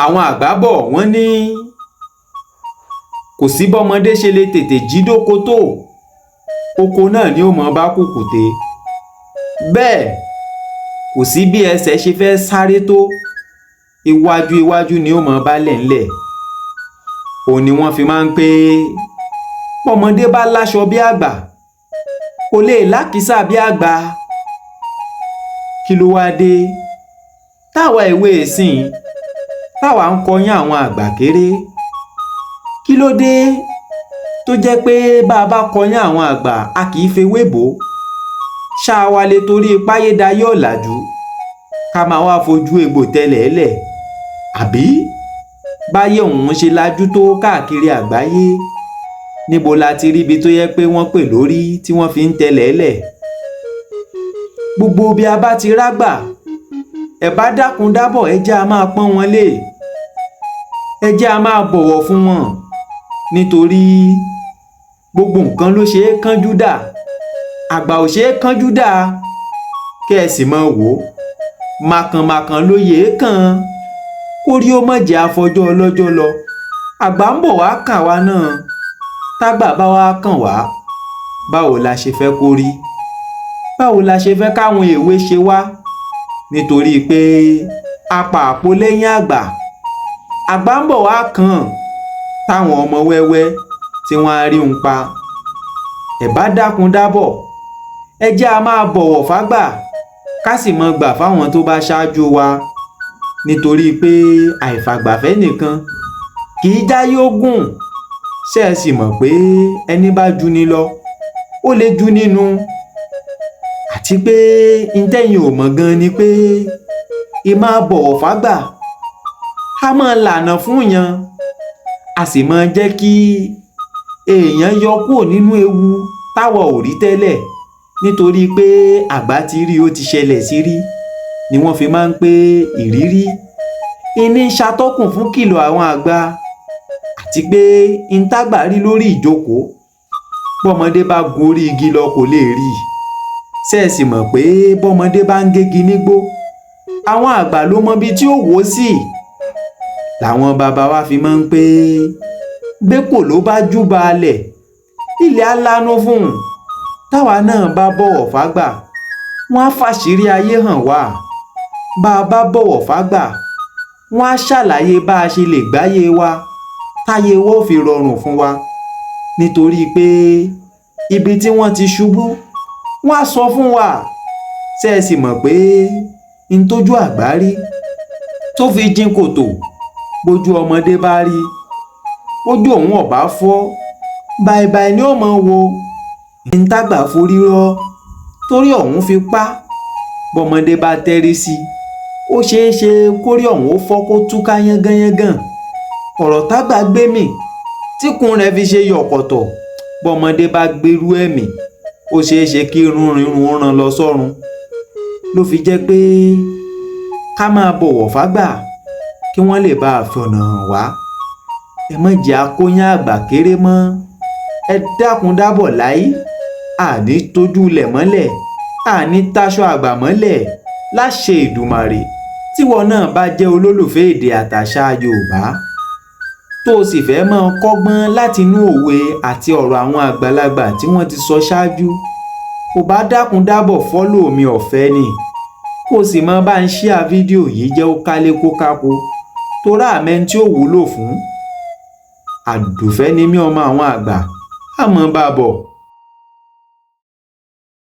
àwọn àgbà bọ̀ wọ́n ní kò sí bọ́mọdé ṣe lè tètè jí dóko tó oko náà ni ó mọ bá kùkùté bẹ́ẹ̀ kò sí bí ẹsẹ̀ ṣe fẹ́ sáré tó iwájú iwájú ni ó mọ bálẹ̀ ńlẹ̀ òun ni wọ́n fi máa ń pé bọ́mọdé bá láṣọ bí àgbà kò lè lákìísà bí àgbà. Kí ló wá dé táwa ìwé ìsìn táwa ń kọyán àwọn àgbà kéré? Kí ló dé tó jẹ́ pé bá a bá kọyán àwọn àgbà a kì í fewé bò ṣáà wá lè torí páyédayé ọ̀làjú ká máa wá fojú egbò tẹ́lẹ̀ẹ́lẹ̀ àbí báyé òun ṣe lajú tó káàkiri àgbáyé níbo la ti ríbi tó yẹ pé wọ́n pè lórí tí wọ́n fi ń tẹ́lẹ̀ẹ́lẹ̀? Gbogbo bí a bá ti rágbà ẹ bá dákun dábọ̀ ẹ jẹ́ a máa pọ́n wọn lé ẹ jẹ́ a máa bọ̀wọ̀ fún wọn nítorí gbogbo nǹkan ló ṣe é kánjú dà àgbà ò ṣe é kánjú dà kẹ́ ẹ sì máa wò ó màkànmàkàn ló yẹ é kàn kórí ó má jẹ́ àfọjọ́ ọlọ́jọ́ lọ àgbà ń bọ̀ wá kàn wá náà tágbà bá wá kàn wá báwo la ṣe fẹ́ kó rí báwo la ṣe fẹ́ káwọn èwe ṣe wá nítorí pé apá àpò lẹ́yìn àgbà ń bọ̀ wá kàn táwọn ọmọ wẹ́wẹ́ tí wọ́n á rí un pa ẹ bá dákun dábọ̀ ẹ jẹ́ a máa bọ̀wọ̀ fágbà ká sì mọ gbà fáwọn tó bá ṣáájú wa nítorí pé àìfàgbàfẹ́ nìkan kì í jáyé ogún ṣé ẹ sì mọ̀ pé ẹni bá jù ni lọ ó lè jù nínú àti pé ntẹ́yìn ò mọ̀ gan ni pé máa bọ̀wọ̀ fágbà a máa lànà fún yan a sì máa jẹ́ kí èèyàn yọ kúrò nínú ewu táwa ò rí tẹ́lẹ̀ nítorí pé àgbà ti rí ó ti ṣẹlẹ̀ sí rí ni wọ́n fi máa ń pé ìrírí ìní ṣàtọ́kùn fún kìlọ̀ àwọn àgbà àti pé ìntàgbà rí lórí ìjókòó bọ́mọdé bá gun orí igi lọ kò lè rí ṣé ẹ sì mọ̀ pé bọ́mọdé bá ń gégi nígbó àwọn àgbà ló mọ ibi tí ó wò ó sí làwọn bàbá wa fi máa ń pé bẹ́pò ló bá jú balẹ̀ ilẹ̀ á lánú fún un táwa náà bá bọ̀wọ̀ fágbà wọ́n á fàṣírí ayé hàn wá bá a bá bọ̀wọ̀ fágbà wọ́n á ṣàlàyé bá a ṣe lè gbáyé wa táyé wa ó fi rọrùn fún wa nítorí pé ibi tí wọ́n ti ṣubú wọ́n á sọ fún wa ṣé ẹ sì mọ̀ pé n tójú àgbá rí tó fi jìn kòtò bójú ọmọdé bá rí ojú òun ọ̀bá fọ́ báibái ni ó mọ̀ wo n tágbà forí rọ́ torí ọ̀hún fi pa bọ́mọdé bá tẹ́rí sí ó ṣeé ṣe kórí ọ̀hún ó fọ́ kó túká yángányángán ọ̀rọ̀ tágbà gbé mì tíkun rẹ̀ fi ṣe yọ̀kọ̀tọ̀ bọ́mọdé bá gbérú ẹ̀mí ó ṣeé ṣe kí irun rírun ràn lọ sọ́run ló fi jẹ́ pé ká máa bọ̀wọ̀ fágbà kí wọ́n lè bá a fọ̀nà hàn wá ẹ má jẹ́ akóyán àgbà kéré mọ́ ẹ dákun dábọ̀ láyé àní tójú lẹ̀ mọ́lẹ̀ àní táṣọ àgbà mọ́lẹ̀ láṣẹ Èdùmàrè tíwọ náà bá jẹ́ olólùfẹ́ èdè àtàṣà Yorùbá tó o sì fẹ́ máa kọ́gbọ́n látinú òwe àti ọ̀rọ̀ àwọn àgbàlagbà tí wọ́n ti sọ ṣáájú kò bá dákun dábọ̀ fọ́lò mi ọ̀fẹ́ ni kó o sì máa bá ń ṣíà fídíò yìí jẹ́ ó kálé kó kákó torá àmẹ́ tí ó wúlò fún àdùfẹ́ ni mí ọmọ àwọn àgbà àmọ́ bá bọ̀.